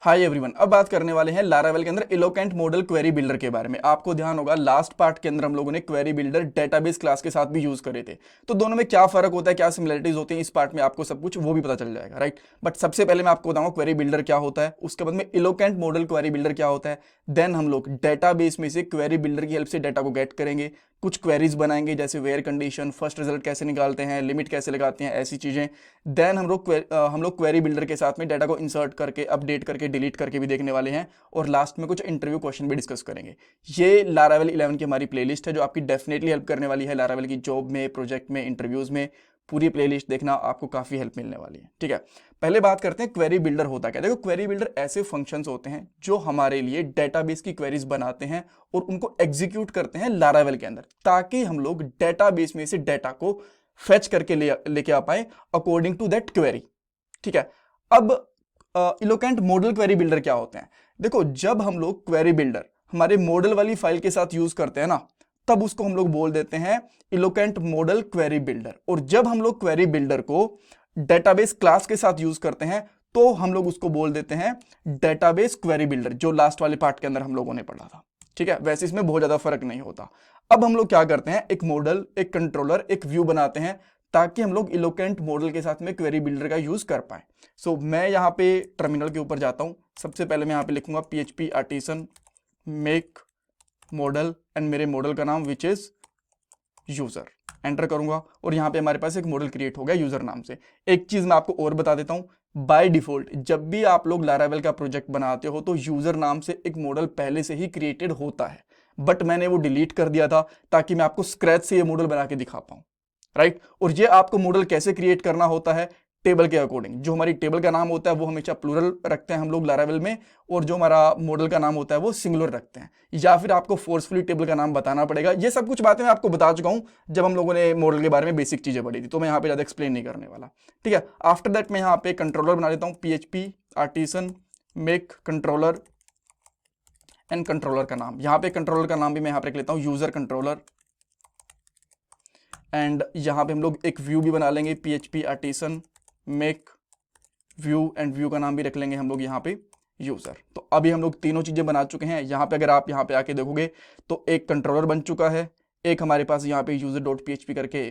Hi everyone, अब बात करने वाले हैं लारावेल के अंदर इलोकेंट मॉडल क्वेरी बिल्डर के बारे में। आपको ध्यान होगा लास्ट पार्ट के अंदर हम लोगों ने क्वेरी बिल्डर डेटाबेस क्लास के साथ भी यूज करे थे। तो दोनों में क्या फर्क होता है, क्या सिमिलरिटीज होती हैं, इस पार्ट में आपको सब कुछ वो भी पता चल जाएगा, राइट। बट सबसे पहले मैं आपको बताऊंगा क्वेरी बिल्डर क्या होता है, उसके बाद में इलोकेंट मॉडल क्वेरी बिल्डर क्या होता है। देन हम लोग डेटाबेस में से क्वेरी बिल्डर की हेल्प से डेटा को गेट करेंगे, कुछ क्वेरीज बनाएंगे जैसे वेयर कंडीशन, फर्स्ट रिजल्ट कैसे निकालते हैं, लिमिट कैसे लगाते हैं, ऐसी चीजें। देन हम लोग क्वेरी बिल्डर के साथ में डाटा को इंसर्ट करके, अपडेट करके, डिलीट करके भी देखने वाले हैं। और लास्ट में कुछ इंटरव्यू क्वेश्चन भी डिस्कस करेंगे। ये लारावेल 11 की हमारी प्लेलिस्ट है जो आपकी डेफिनेटली हेल्प करने वाली है लारावेल की जॉब में, प्रोजेक्ट में, इंटरव्यूज में। पूरी प्लेलिस्ट देखना, आपको काफी हेल्प मिलने वाली है, ठीक है। पहले बात करते हैं क्वेरी बिल्डर होता क्या है। देखो, क्वेरी बिल्डर ऐसे फंक्शंस होते हैं जो हमारे लिए डेटाबेस की क्वेरीज बनाते हैं और उनको एग्जीक्यूट करते हैं लारावेल के अंदर, ताकि हम लोग डेटाबेस में से डेटा को फेच करके लेके आ पाए अकॉर्डिंग टू दैट क्वेरी, ठीक है। अब इलोकेंट मॉडल क्वेरी बिल्डर क्या होते हैं। देखो, जब हम लोग क्वेरी बिल्डर हमारे मॉडल वाली फाइल के साथ यूज करते हैं ना, तब उसको हम लोग बोल देते हैं इलोकेंट मॉडल क्वेरी बिल्डर। और जब हम लोग क्वेरी बिल्डर को डेटाबेस क्लास के साथ यूज करते हैं तो हम लोग उसको बोल देते हैं डेटाबेस क्वेरी बिल्डर, जो लास्ट वाले पार्ट के अंदर हम लोगों ने पढ़ा था, ठीक है। वैसे इसमें बहुत ज्यादा फर्क नहीं होता। अब हम लोग क्या करते हैं, एक मॉडल, एक कंट्रोलर, एक व्यू बनाते हैं ताकि हम लोग इलोकेंट मॉडल के साथ में क्वेरी बिल्डर का यूज कर पाए। सो मैं यहाँ पे टर्मिनल के ऊपर जाता हूँ। सबसे पहले मैं यहाँ पे लिखूंगा PHP artisan make model and मेरे मॉडल का नाम विच इज यूजर, एंटर करूंगा और यहाँ पे हमारे पास एक मॉडल क्रिएट हो गया यूजर नाम से। एक चीज मैं आपको और बता देता हूँ, बाय डिफॉल्ट जब भी आप लोग लारावेल का प्रोजेक्ट बनाते हो तो यूजर नाम से एक मॉडल पहले से ही क्रिएटेड होता है, बट मैंने वो डिलीट कर दिया था ताकि मैं आपको स्क्रैच से ये मॉडल बना के दिखा पाऊं, राइट। और ये आपको मॉडल कैसे क्रिएट करना होता है, टेबल के अकॉर्डिंग। जो हमारी टेबल का नाम होता है वो हमेशा प्लूरल रखते हैं हम लोग लारावेल में, और जो हमारा मॉडल का नाम होता है वो सिंगुलर रखते हैं, या फिर आपको फोर्सफुली टेबल का नाम बताना पड़ेगा। ये सब कुछ बातें मैं आपको बता चुका हूं जब हम लोगों ने मॉडल के बारे में बेसिक चीजें पढ़ी थी, तो मैं यहाँ पे ज्यादा एक्सप्लेन नहीं करने वाला, ठीक है। आफ्टर दैट मैं यहाँ पे कंट्रोलर बना लेता हूँ, PHP artisan make controller and controller का नाम, यहाँ पे कंट्रोलर का नाम भी मैं यहाँ पे लिख लेता हूँ यूजर कंट्रोलर। एंड यहाँ पे हम लोग एक व्यू भी बना लेंगे, PHP artisan make view, and view का नाम भी रख लेंगे हम लोग यहाँ पे यूजर। तो अभी हम लोग तीनों चीजें बना चुके हैं। यहाँ पे अगर आप यहाँ पे आके देखोगे तो एक कंट्रोलर बन चुका है, एक हमारे पास यहाँ पे यूजर डॉट PHP करके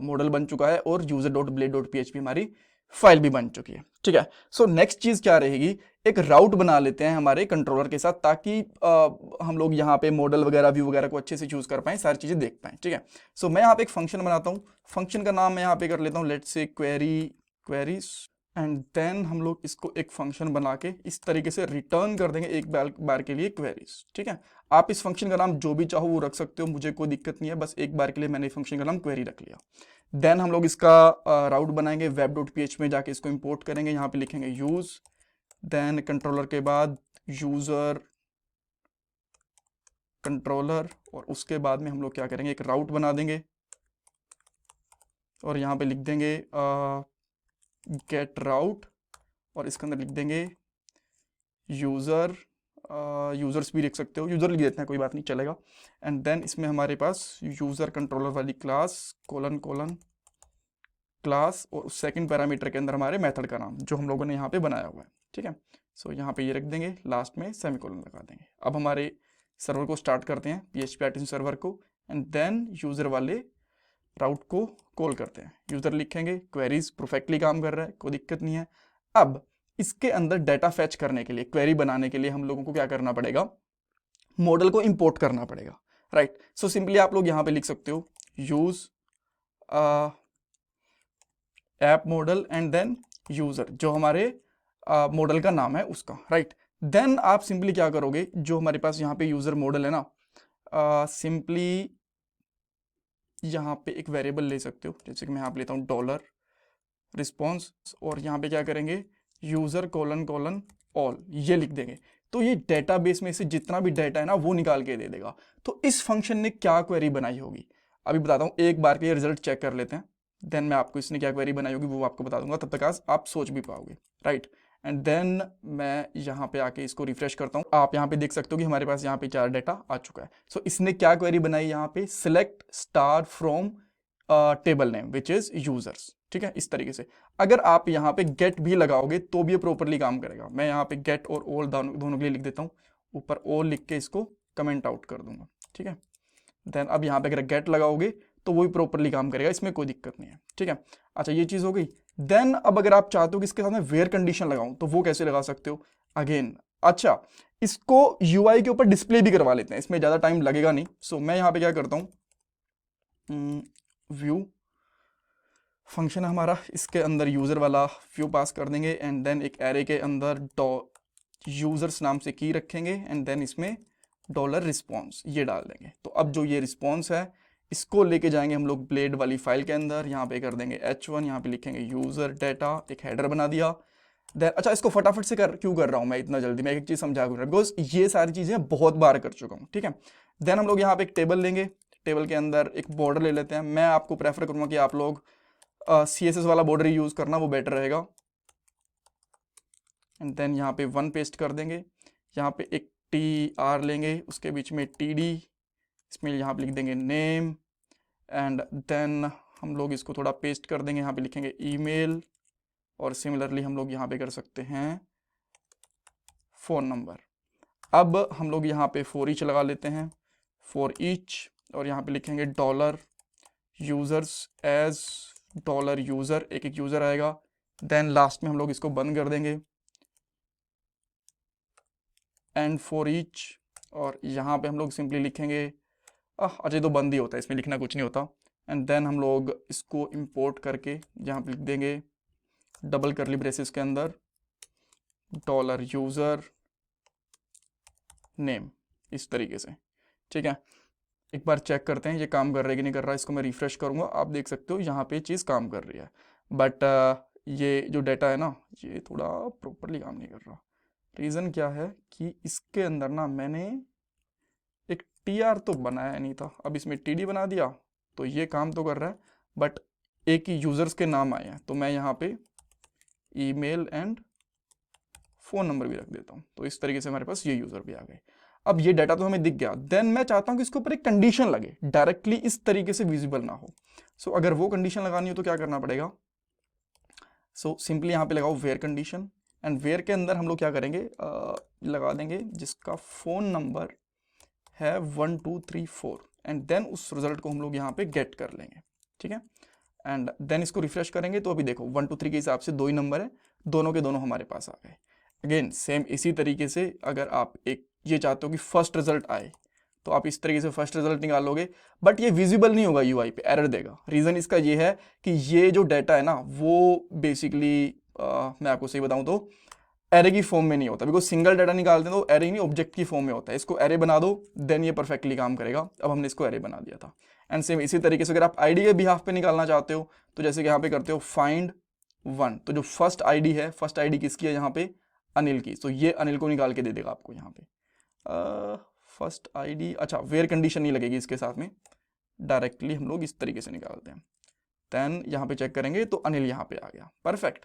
मॉडल बन चुका है, और user dot blade dot PHP हमारी फाइल भी बन चुकी है, ठीक है। सो नेक्स्ट चीज क्या रहेगी, एक राउट बना लेते हैं हमारे कंट्रोलर के साथ, ताकि हम लोग यहाँ पे मॉडल वगैरह, व्यू वगैरह को अच्छे से चूज कर पाए, सारी चीजें देख पाए, ठीक है। सो मैं यहाँ पे एक फंक्शन बनाता हूँ। फंक्शन का नाम मैं यहाँ पे कर लेता हूँ let's say queries, and then हम लोग इसको एक फंक्शन बना के इस तरीके से रिटर्न कर देंगे एक बार के लिए क्वेरीज, ठीक है। आप इस फंक्शन का नाम जो भी चाहो वो रख सकते हो, मुझे कोई दिक्कत नहीं है, बस एक बार के लिए मैंने फंक्शन का नाम क्वेरी रख लिया। देन हम लोग इसका राउट बनाएंगे, वेब डॉट PHP में जाके इसको इंपोर्ट करेंगे, यहाँ पे लिखेंगे यूज, देन कंट्रोलर के बाद यूजर कंट्रोलर, और उसके बाद में हम लोग क्या करेंगे, एक राउट बना देंगे और यहाँ पे लिख देंगे गेट राउट, और इसके अंदर लिख देंगे यूजर, यूजर्स भी लिख सकते हो, यूजर लिख देते हैं, कोई बात नहीं, चलेगा। एंड देन इसमें हमारे पास यूजर कंट्रोलर वाली क्लास कोलन कोलन क्लास, और सेकंड पैरामीटर के अंदर हमारे मेथड का नाम जो हम लोगों ने यहाँ पे बनाया हुआ है, ठीक है। सो यहाँ पे ये रख देंगे, लास्ट में सेमीकोलन लगा देंगे। अब हमारे सर्वर को स्टार्ट करते हैं, PHP आर्टिसन सर्वर को, एंड देन यूजर वाले राउट को कॉल करते हैं। यूजर लिखेंगे, क्वेरीज परफेक्टली काम कर रहा है, कोई दिक्कत नहीं है। अब इसके अंदर डाटा फेच करने के लिए, क्वेरी बनाने के लिए हम लोगों को क्या करना पड़ेगा, मॉडल को इंपोर्ट करना पड़ेगा, राइट। सो सिंपली आप लोग यहाँ पे लिख सकते हो use app model and then user, जो हमारे मॉडल का नाम है उसका, राइट। देन आप सिंपली क्या करोगे, जो हमारे पास यहाँ पे यूजर मॉडल है ना, सिंपली यहाँ पे एक वेरिएबल ले सकते हो, जैसे कि मैं यहाँ पे लेता हूँ डॉलर रिस्पॉन्स, और यहाँ पे क्या करेंगे यूजर कोलन कोलन ऑल, ये लिख देंगे। तो ये डेटाबेस में से जितना भी डाटा है ना वो निकाल के दे देगा। तो इस फंक्शन ने क्या क्वेरी बनाई होगी अभी बताता हूँ, एक बार के रिजल्ट चेक कर लेते हैं, देन मैं आपको इसने क्या क्वेरी बनाई होगी वो आपको बता दूंगा, तब तक आप सोच भी पाओगे, राइट। एंड देन मैं यहाँ पे आके इसको रिफ्रेश करता हूँ। आप यहाँ पे देख सकते हो कि हमारे पास यहाँ पे 4 डाटा आ चुका है। सो इसने क्या क्वेरी बनाई, यहाँ पे select star from table name which is users. ठीक है, इस तरीके से अगर आप यहाँ पे गेट भी लगाओगे तो भी ये प्रॉपरली काम करेगा। मैं यहाँ पे गेट और ऑल दोनों के लिए लिख देता हूँ, ऊपर ऑल लिख के इसको कमेंट आउट कर दूंगा। ठीक है, देन अब यहाँ पे अगर गेट लगाओगे तो वो भी प्रॉपरली काम करेगा, इसमें कोई दिक्कत नहीं है। ठीक है, अच्छा ये चीज हो गई। देन अब अगर आप चाहते हो कि इसके साथ में वेयर कंडीशन लगाऊं तो वो कैसे लगा सकते हो अगेन। अच्छा, इसको यूआई के ऊपर डिस्प्ले भी करवा लेते हैं, इसमें ज्यादा टाइम लगेगा नहीं। सो मैं यहाँ पे क्या करता हूँ, व्यू फंक्शन है हमारा, इसके अंदर यूजर वाला व्यू पास कर देंगे एंड देन एक एरे के अंदर यूजर्स नाम से की रखेंगे एंड देन इसमें डॉलर रिस्पॉन्स ये डाल देंगे। तो अब जो ये रिस्पॉन्स है इसको लेके जाएंगे हम लोग ब्लेड वाली फाइल के अंदर, यहाँ पे कर देंगे h1, यहाँ पे लिखेंगे यूजर डेटा, एक हेडर बना दिया। देन अच्छा, इसको फटाफट से क्यों कर रहा हूँ मैं इतना जल्दी, मैं एक चीज समझा दूँ बिकॉज ये सारी चीजें बहुत बार कर चुका हूँ। ठीक है, देन हम लोग यहाँ पे एक टेबल लेंगे, टेबल के अंदर एक बॉर्डर ले लेते हैं। मैं आपको प्रेफर करूंगा कि आप लोग CSS वाला बॉर्डर यूज करना, वो बेटर रहेगा। एंड देन यहाँ पे 1 पेस्ट कर देंगे, यहाँ पे एक TR लेंगे, उसके बीच में TD, इसमें यहाँ पे लिख देंगे नेम एंड देन हम लोग इसको थोड़ा पेस्ट कर देंगे, यहाँ पे लिखेंगे ईमेल और सिमिलरली हम लोग यहाँ पे कर सकते हैं फ़ोन नंबर। अब हम लोग यहाँ पे फॉर ईच लगा लेते हैं, फॉर ईच, और यहाँ पे लिखेंगे dollar users as dollar user, एक एक यूजर आएगा। देन लास्ट में हम लोग इसको बंद कर देंगे एंड फॉर ईच, और यहाँ पे हम लोग सिंपली लिखेंगे अच्छा तो बंद ही होता है, इसमें लिखना कुछ नहीं होता। एंड देन हम लोग इसको इंपोर्ट करके यहाँ पे लिख देंगे डबल करली ब्रेसेस के अंदर डॉलर यूजर नेम, इस तरीके से। ठीक है, एक बार चेक करते हैं ये काम कर रहा है कि नहीं कर रहा है। इसको मैं रिफ्रेश करूंगा, आप देख सकते हो यहाँ पे चीज़ काम कर रही है, बट ये जो डाटा है ना ये थोड़ा प्रॉपरली काम नहीं कर रहा। रीज़न क्या है कि इसके अंदर ना मैंने एक TR तो बनाया नहीं था, अब इसमें TD बना दिया तो ये काम तो कर रहा है बट एक ही यूज़र्स के नाम आए हैं। तो मैं यहाँ पे ईमेल एंड फ़ोन नंबर भी रख देता हूँ, तो इस तरीके से हमारे पास ये यूज़र भी आ गए। अब ये डाटा तो हमें दिख गया, देन मैं चाहता हूँ कि इसके ऊपर एक कंडीशन लगे, डायरेक्टली इस तरीके से विजिबल ना हो। सो अगर वो कंडीशन लगानी हो तो क्या करना पड़ेगा, सो सिंपली यहाँ पे लगाओ वेयर कंडीशन एंड वेयर के अंदर हम लोग क्या करेंगे, लगा देंगे जिसका फ़ोन नंबर है 1 2 3 4 एंड देन उस रिजल्ट को हम लोग यहाँ पे गेट कर लेंगे। ठीक है, एंड देन इसको रिफ्रेश करेंगे तो अभी देखो 1 2 3 के हिसाब से 2 ही नंबर है, दोनों के दोनों हमारे पास आ गए। अगेन सेम इसी तरीके से अगर आप एक ये चाहते हो कि फर्स्ट रिजल्ट आए तो आप इस तरीके से फर्स्ट रिजल्ट निकालोगे, बट ये विजिबल नहीं होगा, यूआई पे एरर देगा। रीज़न इसका ये है कि ये जो डाटा है ना वो बेसिकली मैं आपको सही बताऊं तो एरे की फॉर्म में नहीं होता, बिकॉज सिंगल डाटा निकालते हैं तो एरे नहीं ऑब्जेक्ट की फॉर्म में होता है। इसको एरे बना दो देन ये परफेक्टली काम करेगा। अब हमने इसको एरे बना दिया था। एंड सेम इसी तरीके से अगर आप आईडी के बिहाफ पे निकालना चाहते हो तो जैसे कि यहाँ पे करते हो फाइंड 1, तो जो फर्स्ट आईडी है, फर्स्ट आईडी किसकी है यहाँ पे, अनिल की, तो ये अनिल को निकाल के दे देगा आपको यहाँ पे फर्स्ट आईडी। अच्छा, वेयर कंडीशन नहीं लगेगी इसके साथ में, डायरेक्टली हम लोग इस तरीके से निकालते हैं। देन यहाँ पे चेक करेंगे तो अनिल यहाँ पे आ गया, परफेक्ट।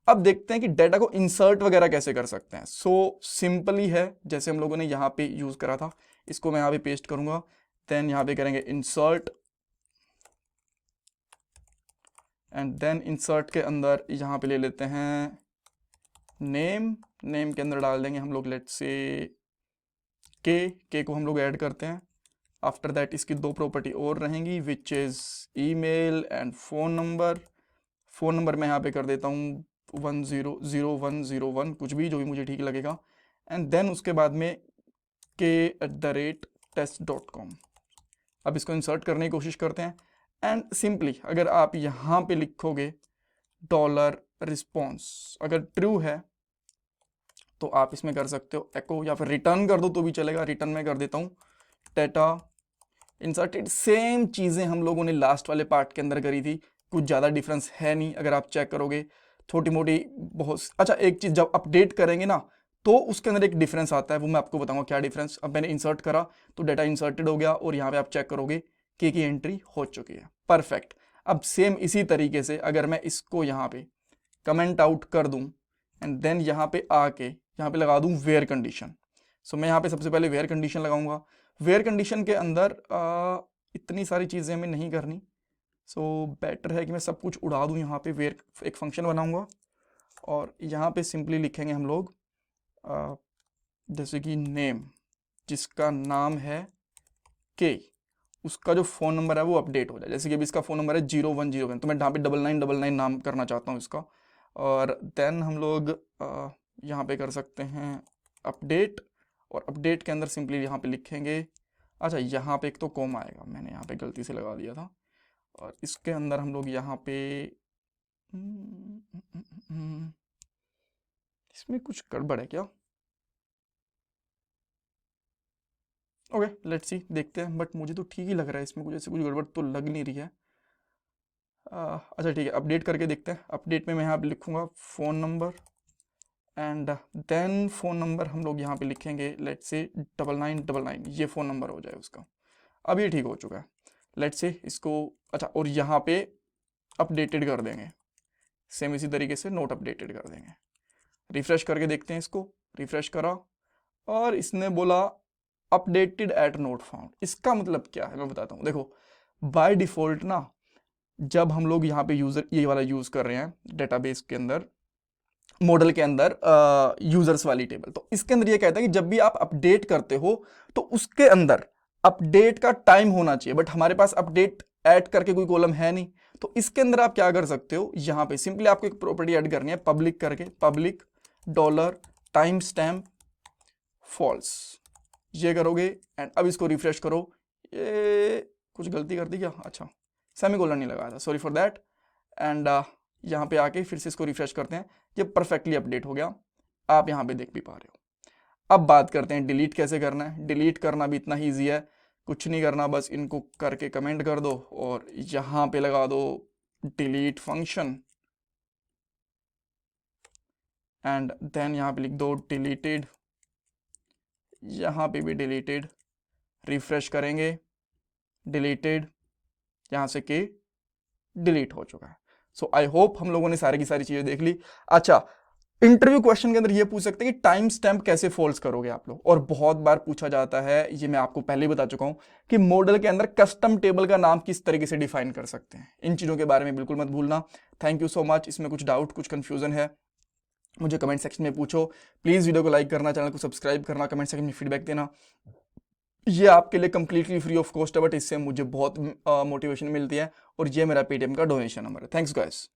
अब देखते हैं कि डाटा को इंसर्ट वगैरह कैसे कर सकते हैं। सो सिंपली है, जैसे हम लोगों ने यहाँ पे यूज करा था, इसको मैं यहाँ पे पेस्ट करूंगा। देन यहाँ पे करेंगे इंसर्ट एंड देन इंसर्ट के अंदर यहाँ पे ले लेते हैं नेम, नेम के अंदर डाल देंगे हम लोग लेट्स से के को हम लोग ऐड करते हैं। आफ्टर दैट इसकी 2 प्रॉपर्टी और रहेंगी which is email and phone number. Phone number मैं यहाँ पे कर देता हूँ 100101, कुछ भी जो भी मुझे ठीक लगेगा। एंड देन उसके बाद में k@test.com। अब इसको इंसर्ट करने की कोशिश करते हैं एंड सिंपली अगर आप यहाँ पे लिखोगे डॉलर रिस्पॉन्स, अगर ट्रू है तो आप इसमें कर सकते हो एको, या फिर रिटर्न कर दो तो भी चलेगा। रिटर्न में कर देता हूँ डेटा इंसर्टेड। सेम चीज़ें हम लोगों ने लास्ट वाले पार्ट के अंदर करी थी, कुछ ज़्यादा डिफरेंस है नहीं। अगर आप चेक करोगे छोटी मोटी बहुत, अच्छा एक चीज़ जब अपडेट करेंगे ना तो उसके अंदर एक डिफरेंस आता है, वो मैं आपको बताऊंगा क्या डिफरेंस। अब मैंने इंसर्ट करा तो डाटा इंसर्टेड हो गया और यहाँ पे आप चेक करोगे के की एंट्री हो चुकी है, परफेक्ट। अब सेम इसी तरीके से अगर मैं इसको यहाँ पे कमेंट आउट कर दूँ एंड देन यहाँ पे आके यहाँ पे लगा दूँ वेयर कंडीशन। सो मैं यहाँ पे सबसे पहले वेयर कंडीशन लगाऊंगा। वेयर कंडीशन के अंदर इतनी सारी चीज़ें हमें नहीं करनी, सो बेटर है कि मैं सब कुछ उड़ा दूँ। यहाँ पे वेयर एक फंक्शन बनाऊंगा और यहाँ पे सिंपली लिखेंगे हम लोग जैसे कि नेम, जिसका नाम है के, उसका जो फ़ोन नंबर है वो अपडेट हो जाए। जैसे कि अभी इसका फ़ोन नंबर है 0101, तो मैं यहाँ पे 9999 नाम करना चाहता हूँ इसका। और देन हम लोग यहाँ पे कर सकते हैं अपडेट, और अपडेट के अंदर सिंपली यहाँ पे लिखेंगे, अच्छा यहाँ पे एक तो कॉमा आएगा, मैंने यहाँ पे गलती से लगा दिया था। और इसके अंदर हम लोग यहाँ पे इसमें कुछ गड़बड़ है क्या? ओके लेट्स सी, देखते हैं, बट मुझे तो ठीक ही लग रहा है, इसमें कुछ ऐसे कुछ गड़बड़ तो लग नहीं रही है। अच्छा ठीक है, अपडेट करके देखते हैं। अपडेट में मैं यहाँ पे लिखूँगा phone number and then phone number हम लोग यहाँ पे लिखेंगे लेट्स से 9999, ये फ़ोन नंबर हो जाए उसका। अब ये ठीक हो चुका है। लेट्स से इसको, अच्छा, और यहाँ पे अपडेटेड कर देंगे, सेम इसी तरीके से नोट अपडेटेड कर देंगे। रिफ्रेश करके देखते हैं इसको, रिफ्रेश करा और इसने बोला अपडेटेड एट नोट फाउंड। इसका मतलब क्या है मैं बताता हूँ। देखो बाय डिफ़ॉल्ट ना, जब हम लोग यहाँ पे यूज़र ये वाला यूज़ कर रहे हैं डेटाबेस के अंदर, मॉडल के अंदर यूजर्स वाली टेबल, तो इसके अंदर ये कहता है कि जब भी आप अपडेट करते हो तो उसके अंदर अपडेट का टाइम होना चाहिए, बट हमारे पास अपडेट ऐड करके कोई कॉलम है नहीं। तो इसके अंदर आप क्या कर सकते हो, यहाँ पे सिंपली आपको एक प्रॉपर्टी ऐड करनी है पब्लिक करके, public dollar time stamp false, ये करोगे एंड अब इसको रिफ्रेश करो। ये कुछ गलती कर दी क्या? अच्छा सेमीकोलन नहीं लगाया था, सॉरी फॉर दैट। एंड यहाँ पे आके फिर से इसको रिफ्रेश करते हैं, ये परफेक्टली अपडेट हो गया, आप यहाँ पे देख भी पा रहे हो। अब बात करते हैं डिलीट कैसे करना है। डिलीट करना भी इतना ही ईजी है, कुछ नहीं करना, बस इनको करके कमेंट कर दो और यहाँ पे लगा दो डिलीट फंक्शन एंड देन यहाँ पे लिख दो डिलीटेड, यहाँ पे भी डिलीटेड, रिफ्रेश करेंगे डिलीटेड, यहाँ से के डिलीट हो चुका है। सो आई होप हम लोगों ने सारी की सारी चीजें देख ली। अच्छा, इंटरव्यू क्वेश्चन के अंदर ये पूछ सकते हैं कि टाइम स्टैम्प कैसे फॉल्स करोगे आप लोग, और बहुत बार पूछा जाता है, ये मैं आपको पहले ही बता चुका हूं कि मॉडल के अंदर कस्टम टेबल का नाम किस तरीके से डिफाइन कर सकते हैं। इन चीजों के बारे में बिल्कुल मत भूलना। Thank you so much. इसमें कुछ डाउट कुछ कंफ्यूजन है मुझे कमेंट सेक्शन में पूछो। प्लीज वीडियो को लाइक करना, चैनल को सब्सक्राइब करना, कमेंट सेक्शन में फीडबैक देना। ये आपके लिए कंप्लीटली फ्री ऑफ कॉस्ट है, बट इससे मुझे बहुत मोटिवेशन मिलती है और ये मेरा पेटीएम का डोनेशन नंबर है। Thanks guys.